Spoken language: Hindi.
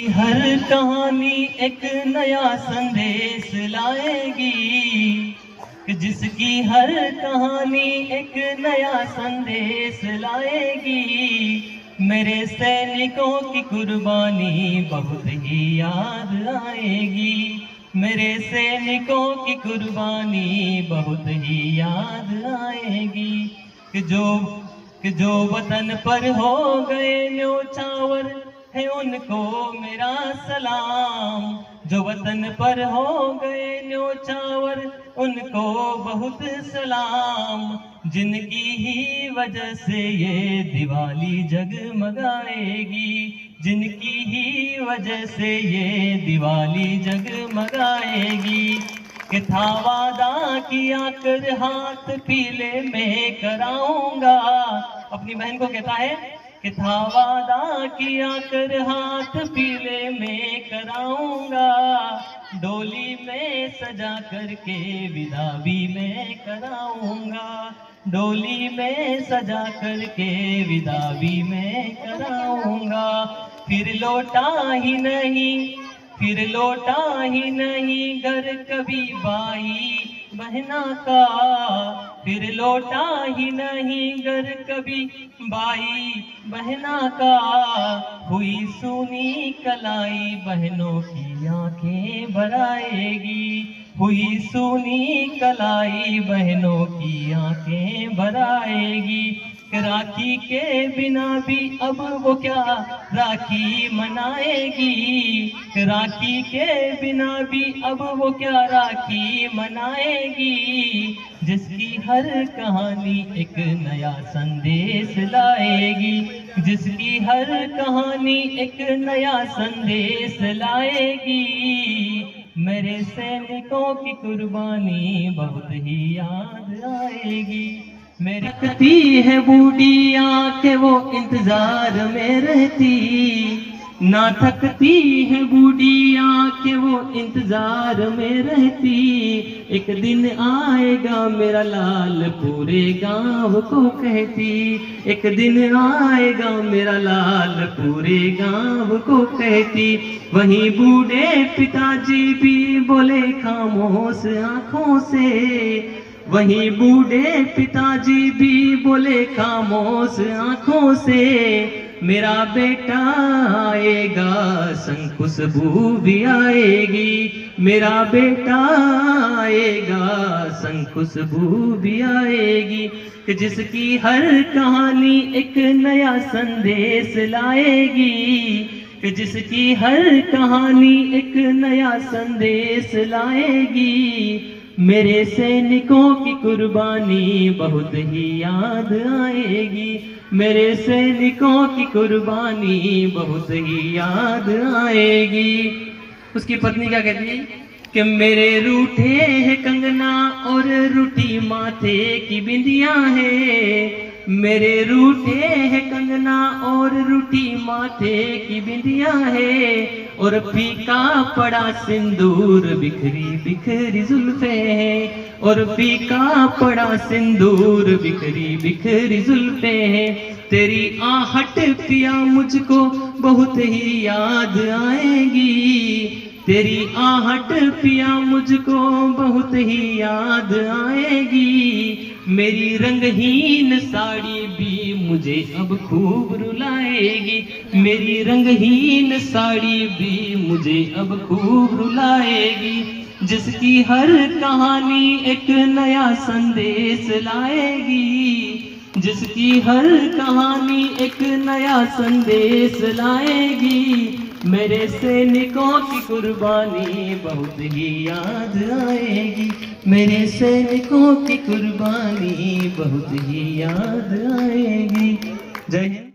हर कहानी एक नया संदेश लाएगी, जिसकी हर कहानी एक नया संदेश लाएगी। मेरे सैनिकों की कुर्बानी बहुत ही याद आएगी, मेरे सैनिकों की कुर्बानी बहुत ही याद आएगी। कि जो वतन पर हो गए न्योछावर है उनको मेरा सलाम। जो वतन पर हो गए न्योछावर उनको बहुत सलाम। जिनकी ही वजह से ये दिवाली जगमगाएगी, जिनकी ही वजह से ये दिवाली जगमगाएगी। कि था वादा किया कर हाथ पीले में कराऊंगा, अपनी बहन को कहता है कि था वादा किया कर हाथ पीले में कराऊंगा। डोली में सजा करके विदा भी मैं कराऊंगा, डोली में सजा करके विदा भी मैं कराऊंगा। फिर लौटा ही नहीं घर कभी भाई बहना का। फिर लौटा ही नहीं घर कभी भाई बहना का। हुई सुनी कलाई बहनों की आंखें भराएगी, हुई सुनी कलाई बहनों की आंखें भराएगी। राखी के बिना भी अब वो क्या राखी मनाएगी, राखी के बिना भी अब वो क्या राखी मनाएगी। जिसकी हर कहानी एक नया संदेश लाएगी, जिसकी हर कहानी एक नया संदेश लाएगी। मेरे सैनिकों की कुर्बानी बहुत ही याद आएगी। मेरी थकती है बूढ़ी आंखें वो इंतजार में रहती, ना थकती है बूढ़ी आंखें वो इंतजार में रहती। एक दिन आएगा मेरा लाल पूरे गांव को कहती, एक दिन आएगा मेरा लाल पूरे गांव को कहती। वहीं बूढ़े पिताजी भी बोले खामोश आंखों से, वहीं बूढ़े पिताजी भी बोले खामोश आंखों से। मेरा बेटा आएगा संग खुशबू भी आएगी, मेरा बेटा आएगा संग खुशबू भी आएगी। कि जिसकी हर कहानी एक नया संदेश लाएगी, कि जिसकी हर कहानी एक नया संदेश लाएगी। मेरे सैनिकों की कुर्बानी बहुत ही याद आएगी, मेरे सैनिकों की कुर्बानी बहुत ही याद आएगी। उसकी पत्नी क्या कहती है कि मेरे रूठे है कंगना और रूठी माथे की बिंदिया है, मेरे रूठे है कंगना और रूठी माथे की बिंदिया है। और फीका पड़ा सिंदूर बिखरी बिखरी जुल्फे हैं, और फीका पड़ा सिंदूर बिखरी बिखरी जुल्फे हैं। तेरी आहट पिया मुझको बहुत ही याद आएगी, तेरी आहट पिया मुझको बहुत ही याद आएगी। मेरी रंगहीन साड़ी भी मुझे अब खूब रुलाएगी, मेरी रंगहीन साड़ी भी मुझे अब खूब रुलाएगी। जिसकी हर कहानी एक नया संदेश लाएगी, जिसकी हर कहानी एक नया संदेश लाएगी। मेरे सैनिकों की कुर्बानी बहुत ही याद आएगी, मेरे सैनिकों की कुर्बानी बहुत ही याद आएगी। जय हिंद।